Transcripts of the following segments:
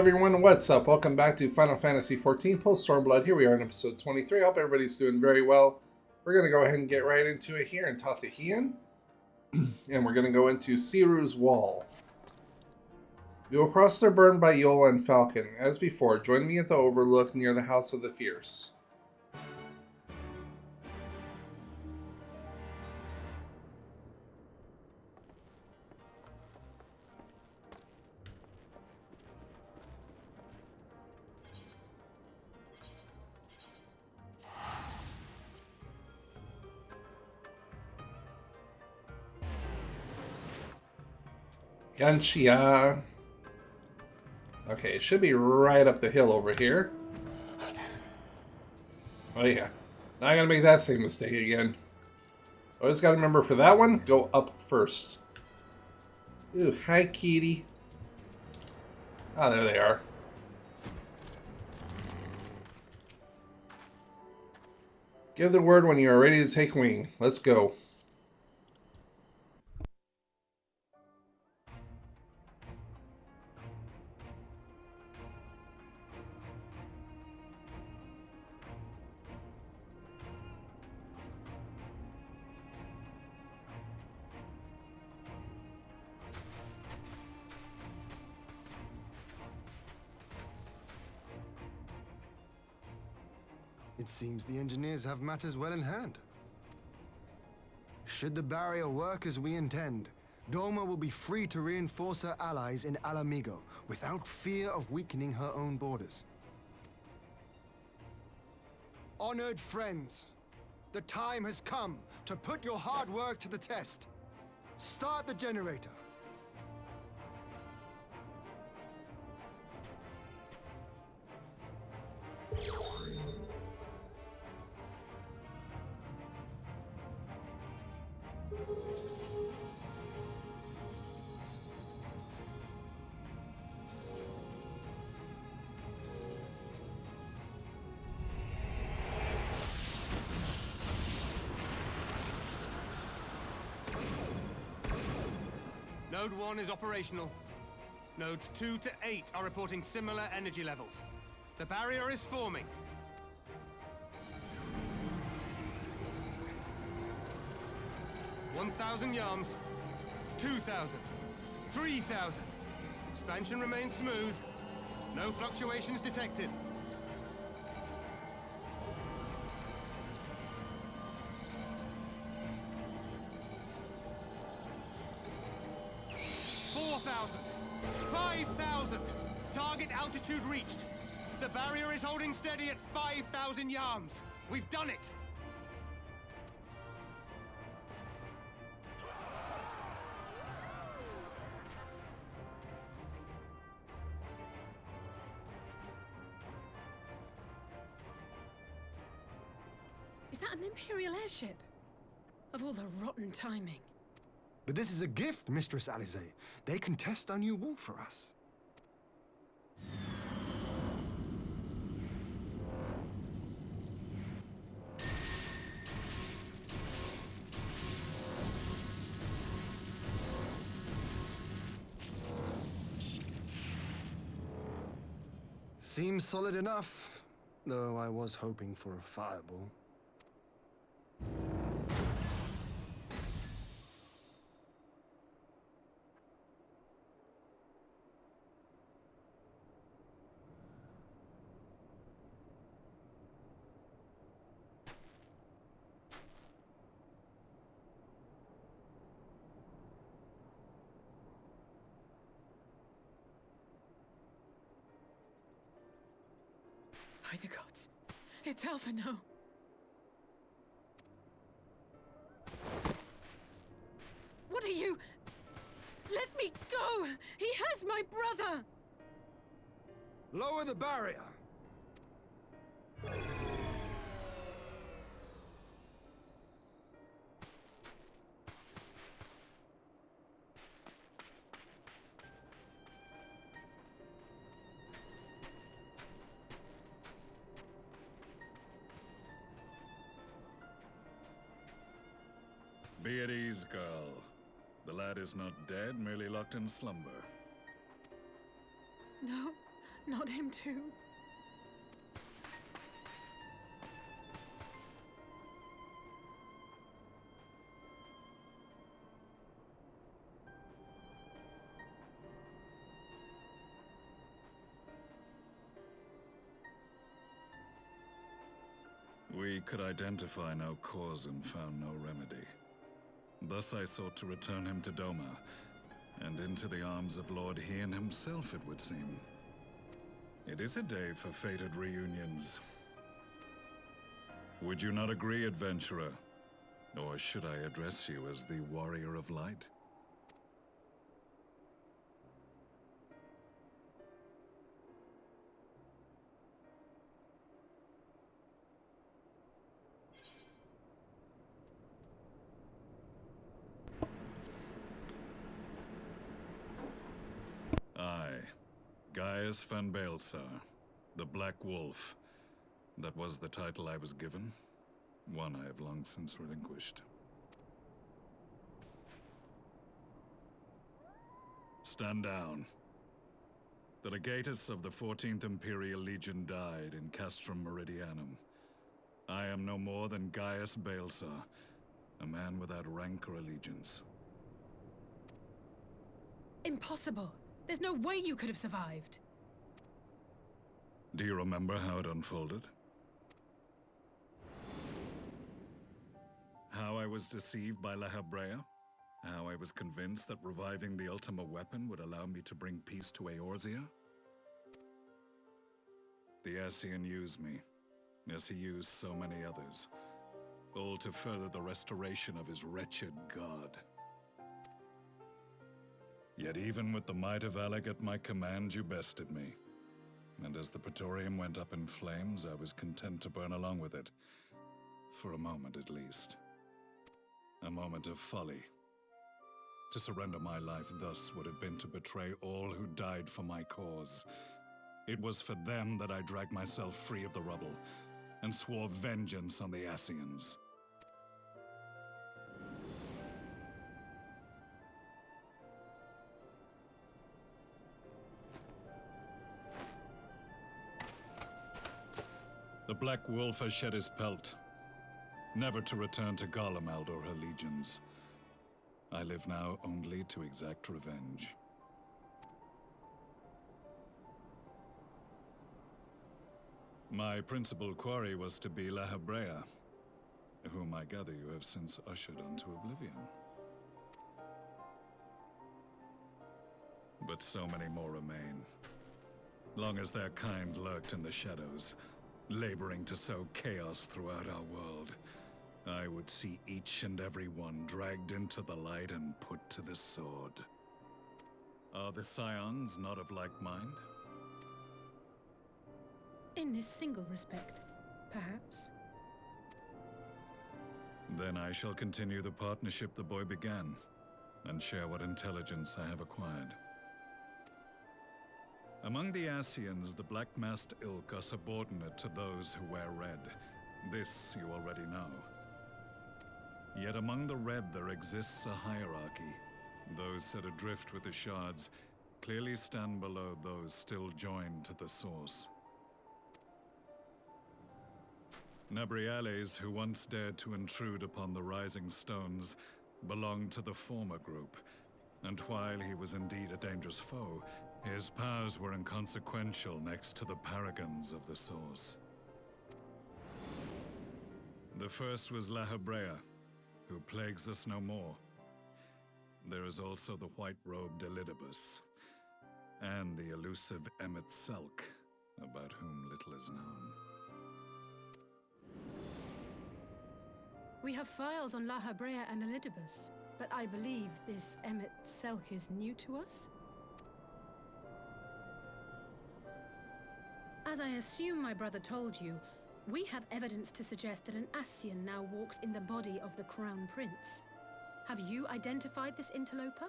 everyone, what's up? Welcome back to Final Fantasy XIV post Stormblood. Here we are in episode 23. I hope everybody's doing very well. We're going to go ahead and get right into it here in Tatahian. And we're going to go into Siru's Wall. We will cross the burn by Yola and Falcon. As before, join me at the overlook near the House of the Fierce. Yanxia. Okay, it should be right up the hill over here. Oh yeah. Not gonna make that same mistake again. I just gotta remember for that one, go up first. Ooh, hi kitty. Ah, there they are. Give the word when you are ready to take wing. Let's go. It seems the engineers have matters well in hand. Should the barrier work as we intend, Doma will be free to reinforce her allies in Alamigo without fear of weakening her own borders. Honored friends, the time has come to put your hard work to the test. Start the generator. Node 1 is operational. Nodes 2 to 8 are reporting similar energy levels. The barrier is forming. $1,000 yards, 2,000, 3,000. Expansion remains smooth. No fluctuations detected. 4,000, 5,000. Target altitude reached. The barrier is holding steady at 5,000 yards. We've done it. Is that an Imperial airship? Of all the rotten timing. But this is a gift, Mistress Alize. They can test our new wall for us. Seems solid enough, though I was hoping for a fireball. By the gods. It's Alpha now. What are you? Let me go! He has my brother! Lower the barrier! Be at ease, girl. The lad is not dead, merely locked in slumber. No, Not him too. We could identify no cause and found no remedy. Thus I sought to return him to Doma, and into the arms of Lord Hien himself, it would seem. It is a day for fated reunions. Would you not agree, adventurer? Or should I address you as the Warrior of Light? Gaius van Baelsar, the Black Wolf. That was the title I was given, one I have long since relinquished. Stand down. The legatus of the 14th Imperial Legion died in Castrum Meridianum. I am no more than Gaius Baelsar, a man without rank or allegiance. Impossible! There's no way you could have survived. Do you remember how it unfolded? How I was deceived by La Habrea? How I was convinced that reviving the Ultima weapon would allow me to bring peace to Eorzea? The Ascian used me, as he used so many others, all to further the restoration of his wretched god. Yet even with the might of Alec at my command, you bested me. And as the Praetorium went up in flames, I was content to burn along with it. For a moment at least. A moment of folly. To surrender my life thus would have been to betray all who died for my cause. It was for them that I dragged myself free of the rubble, and swore vengeance on the Ascians. The Black Wolf has shed his pelt, never to return to Garlemald or her legions. I live now only to exact revenge. My principal quarry was to be La Habrea, whom I gather you have since ushered onto oblivion. But so many more remain. Long as their kind lurked in the shadows, laboring to sow chaos throughout our world, I would see each and every one dragged into the light and put to the sword. Are the Scions not of like mind? In this single respect, perhaps. Then I shall continue the partnership the boy began, and share what intelligence I have acquired. Among the Ascians, the Black-Masked Ilk are subordinate to those who wear red. This you already know. Yet among the Red there exists a hierarchy. Those set adrift with the shards clearly stand below those still joined to the Source. Nabriales, who once dared to intrude upon the Rising Stones, belonged to the former group, and while he was indeed a dangerous foe, his powers were inconsequential next to the paragons of the Source. The first was La Habrea, who plagues us no more. There is also the white-robed Elidibus, and the elusive Emmet Selk, about whom little is known. We have files on La Habrea and Elidibus, but I believe this Emmet Selk is new to us? As I assume my brother told you, we have evidence to suggest that an Ascian now walks in the body of the Crown Prince. Have you identified this interloper?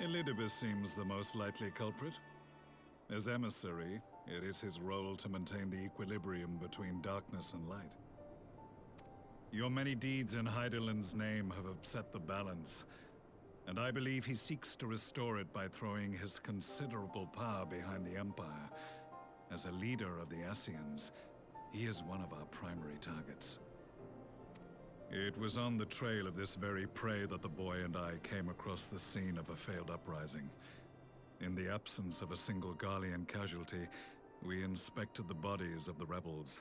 Elidibus seems the most likely culprit. As emissary, it is his role to maintain the equilibrium between darkness and light. Your many deeds in Hydaelyn's name have upset the balance, and I believe he seeks to restore it by throwing his considerable power behind the Empire. As a leader of the Ascians, he is one of our primary targets. It was on the trail of this very prey that the boy and I came across the scene of a failed uprising. In the absence of a single Garlean casualty, we inspected the bodies of the rebels,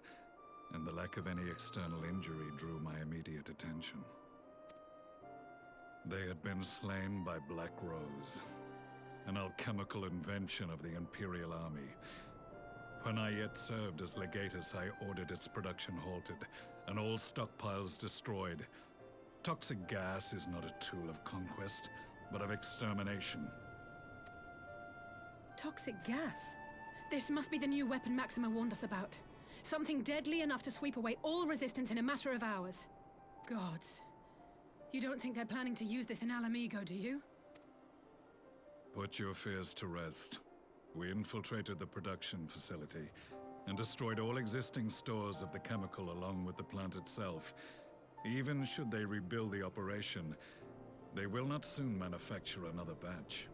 and the lack of any external injury drew my immediate attention. They had been slain by Black Rose, an alchemical invention of the Imperial Army. When I yet served as legatus, I ordered its production halted, and all stockpiles destroyed. Toxic gas is not a tool of conquest, but of extermination. Toxic gas? This must be the new weapon Maxima warned us about. Something deadly enough to sweep away all resistance in a matter of hours. Gods. You don't think they're planning to use this in Alamigo, do you? Put your fears to rest. We infiltrated the production facility and destroyed all existing stores of the chemical along with the plant itself. Even should they rebuild the operation, they will not soon manufacture another batch.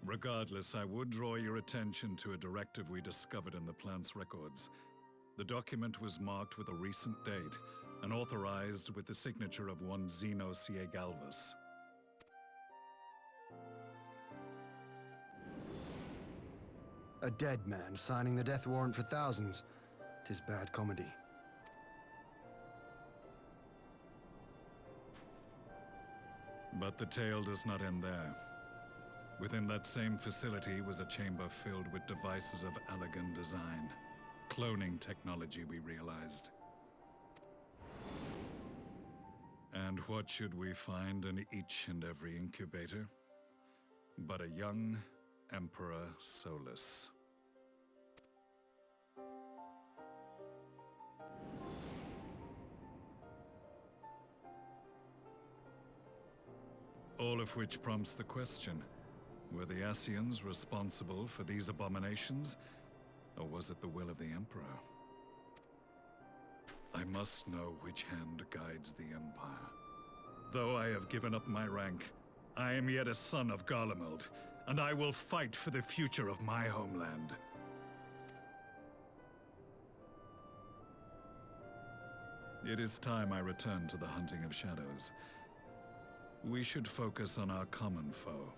Regardless, I would draw your attention to a directive we discovered in the plant's records. The document was marked with a recent date and authorized with the signature of one Zeno Galvus. A dead man signing the death warrant for thousands. 'Tis bad comedy. But the tale does not end there. Within that same facility was a chamber filled with devices of elegant design. Cloning technology, we realized. And what should we find in each and every incubator? But a young Emperor Solus. All of which prompts the question, were the Ascians responsible for these abominations, or was it the will of the Emperor? I must know which hand guides the Empire. Though I have given up my rank, I am yet a son of Garlemald, and I will fight for the future of my homeland. It is time I return to the hunting of shadows. We should focus on our common foe.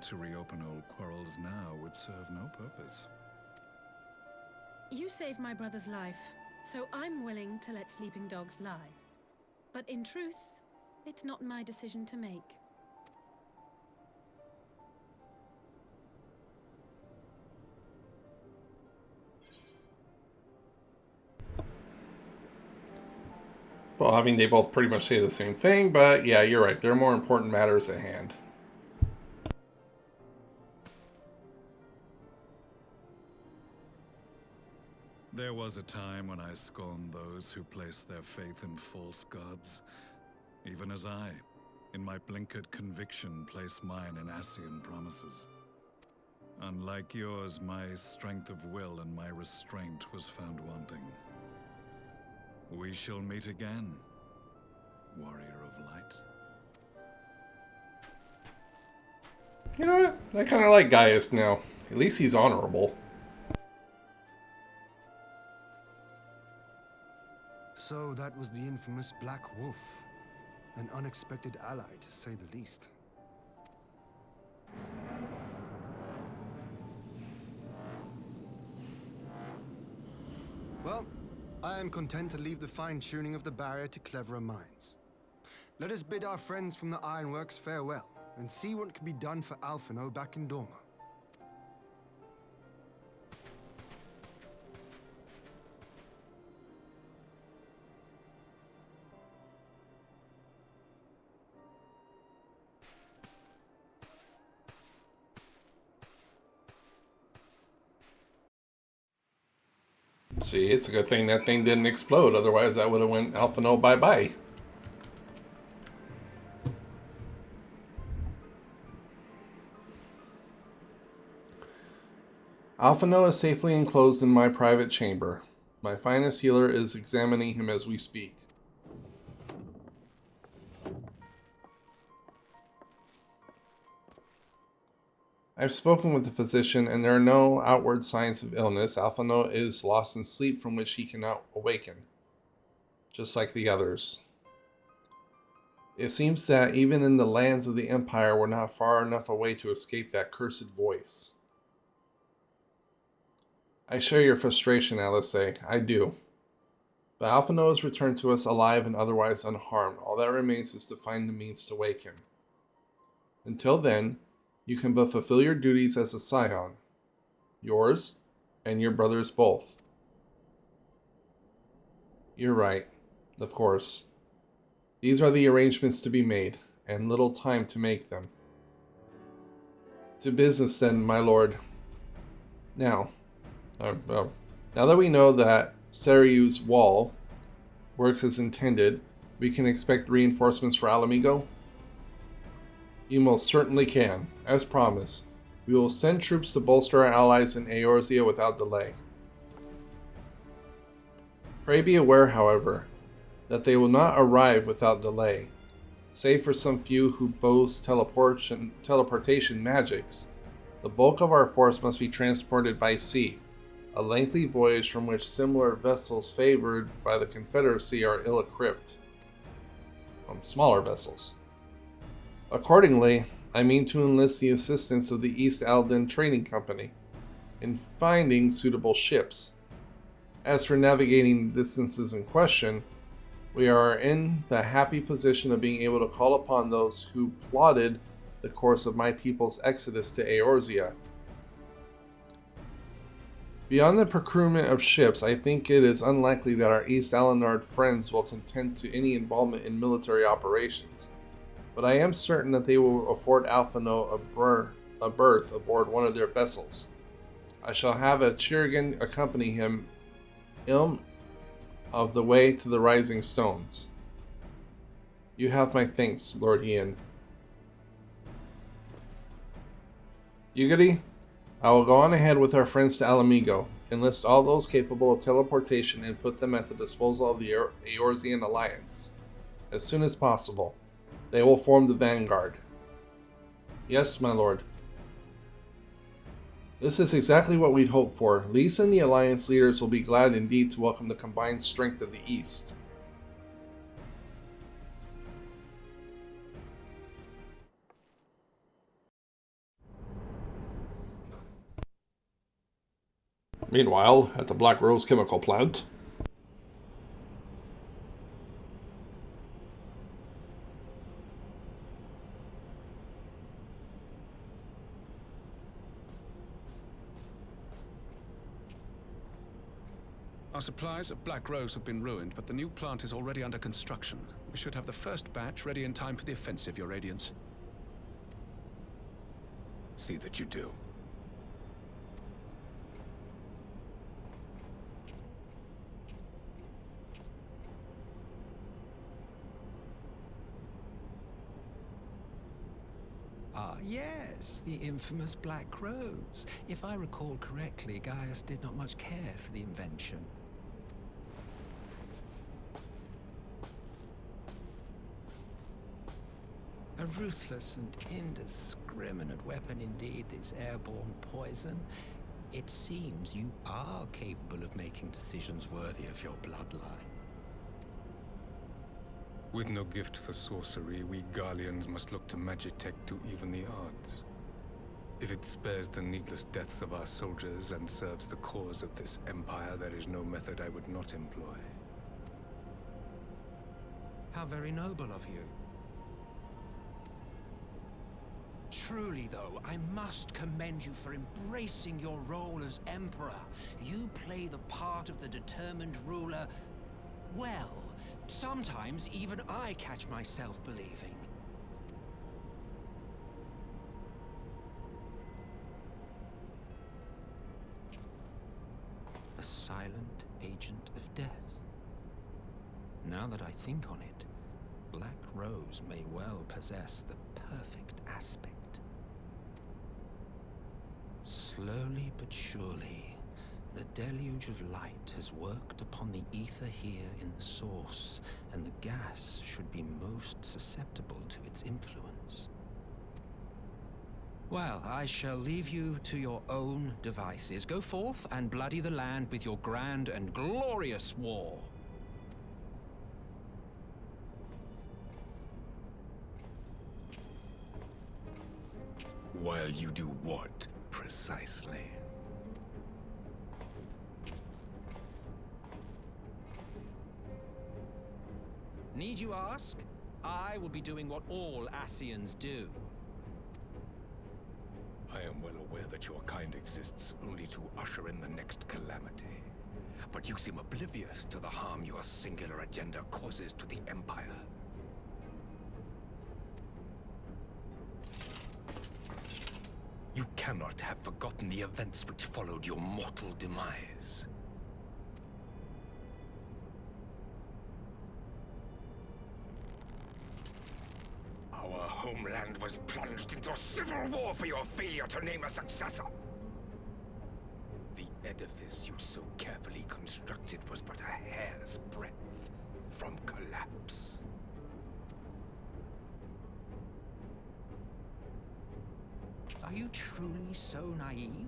To reopen old quarrels now would serve no purpose. You saved my brother's life, so I'm willing to let sleeping dogs lie. But in truth, it's not my decision to make. Well, I mean, they both pretty much say the same thing, but yeah, you're right. There are more important matters at hand. There was a time when I scorned those who placed their faith in false gods, even as I, in my blinkered conviction, placed mine in Ascian promises. Unlike yours, my strength of will and my restraint was found wanting. We shall meet again, warrior of light. You know what? I kind of like Gaius now. At least he's honorable. So that was the infamous Black Wolf. An unexpected ally, to say the least. Well, I am content to leave the fine-tuning of the barrier to cleverer minds. Let us bid our friends from the Ironworks farewell, and see what can be done for Alphino back in Dorma. See, it's a good thing that thing didn't explode. Otherwise, that would have went Alphino bye-bye. Alphino is safely enclosed in my private chamber. My finest healer is examining him as we speak. I've spoken with the physician, and there are no outward signs of illness. Alphino is lost in sleep from which he cannot awaken, just like the others. It seems that even in the lands of the Empire, we're not far enough away to escape that cursed voice. I share your frustration, Alice. I do. But Alphino is returned to us alive and otherwise unharmed. All that remains is to find the means to wake him. Until then, you can but fulfill your duties as a scion. Yours and your brother's both. You're right, of course. These are the arrangements to be made, and little time to make them. To business then, my lord. Now that we know that Seriu's wall works as intended, we can expect reinforcements for Alamigo? You most certainly can. As promised, we will send troops to bolster our allies in Eorzea without delay. Pray be aware, however, that they will not arrive without delay. Save for some few who boast teleportation magics, the bulk of our force must be transported by sea, a lengthy voyage from which similar vessels favored by the Confederacy are ill-equipped. Smaller vessels. Accordingly, I mean to enlist the assistance of the East Alden Trading Company in finding suitable ships. As for navigating the distances in question, we are in the happy position of being able to call upon those who plotted the course of my people's exodus to Eorzea. Beyond the procurement of ships, I think it is unlikely that our East Alanard friends will consent to any involvement in military operations, but I am certain that they will afford Alphino a berth aboard one of their vessels. I shall have a Chirrigan accompany him of the way to the Rising Stones. You have my thanks, Lord Ian. Ugadi, I will go on ahead with our friends to Alamigo, enlist all those capable of teleportation, and put them at the disposal of the Eorzean Alliance. As soon as possible, they will form the vanguard. Yes, my lord. This is exactly what we'd hoped for. Lisa and the Alliance leaders will be glad indeed to welcome the combined strength of the East. Meanwhile, at the Black Rose Chemical Plant. Our supplies at Black Rose have been ruined, but the new plant is already under construction. We should have the first batch ready in time for the offensive, Your Radiance. See that you do. Ah, yes, the infamous Black Rose. If I recall correctly, Gaius did not much care for the invention. A ruthless and indiscriminate weapon indeed, this airborne poison. It seems you are capable of making decisions worthy of your bloodline. With no gift for sorcery, we Garleans must look to Magitech to even the odds. If it spares the needless deaths of our soldiers and serves the cause of this empire, there is no method I would not employ. How very noble of you. Truly, though, I must commend you for embracing your role as Emperor. You play the part of the determined ruler well. Sometimes even I catch myself believing. A silent agent of death. Now that I think on it, Black Rose may well possess the perfect aspect. Slowly but surely, the deluge of light has worked upon the ether here in the source, and the gas should be most susceptible to its influence. Well, I shall leave you to your own devices. Go forth and bloody the land with your grand and glorious war. While you do what, precisely? Need you ask? I will be doing what all Ascians do. I am well aware that your kind exists only to usher in the next calamity. But you seem oblivious to the harm your singular agenda causes to the Empire. You cannot have forgotten the events which followed your mortal demise. Our homeland was plunged into civil war for your failure to name a successor. The edifice you so carefully constructed was but a hair's breadth from collapse. Are you truly so naive?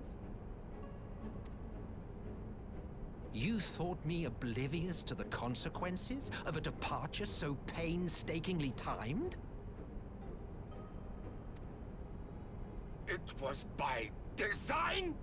You thought me oblivious to the consequences of a departure so painstakingly timed? It was by design?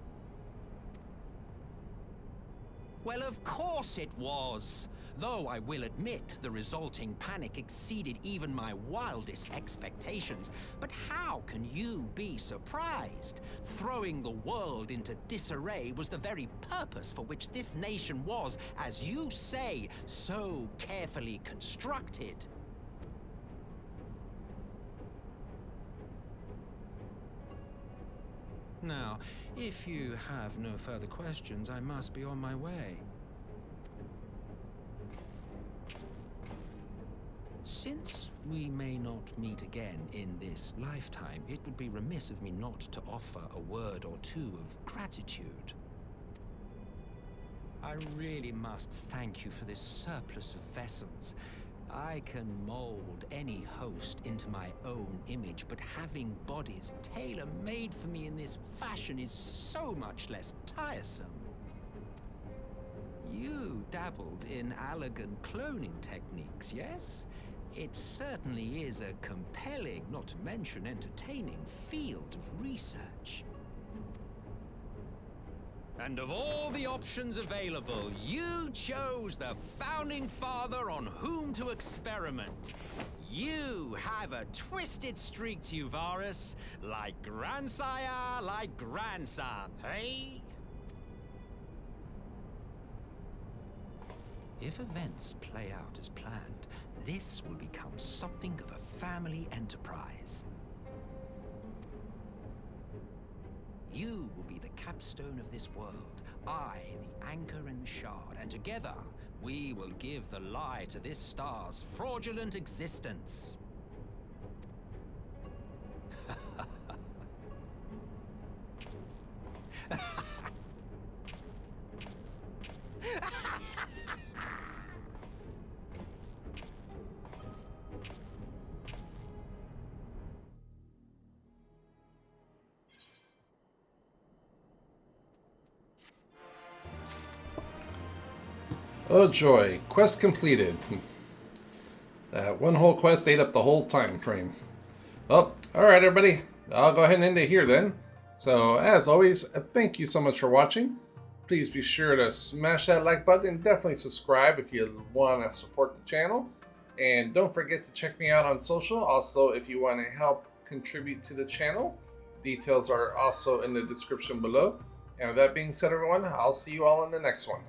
Well, of course it was. Though I will admit the resulting panic exceeded even my wildest expectations. But how can you be surprised? Throwing the world into disarray was the very purpose for which this nation was, as you say, so carefully constructed. Now, if you have no further questions, I must be on my way. Since we may not meet again in this lifetime, it would be remiss of me not to offer a word or two of gratitude. I really must thank you for this surplus of vessels. I can mold any host into my own image, but having bodies tailor-made for me in this fashion is so much less tiresome. You dabbled in elegant cloning techniques, yes? It certainly is a compelling, not to mention entertaining, field of research. And of all the options available, you chose the founding father on whom to experiment. You have a twisted streak to you, Varus, like grandsire, like grandson, hey? If events play out as planned, this will become something of a family enterprise. You will be the capstone of this world, I the anchor and shard, and together we will give the lie to this star's fraudulent existence. Oh joy, quest completed. That one whole quest ate up the whole time frame. Well, alright everybody, I'll go ahead and end it here then. So as always, thank you so much for watching. Please be sure to smash that like button and definitely subscribe if you want to support the channel. And don't forget to check me out on social. Also, if you want to help contribute to the channel, details are also in the description below. And with that being said everyone, I'll see you all in the next one.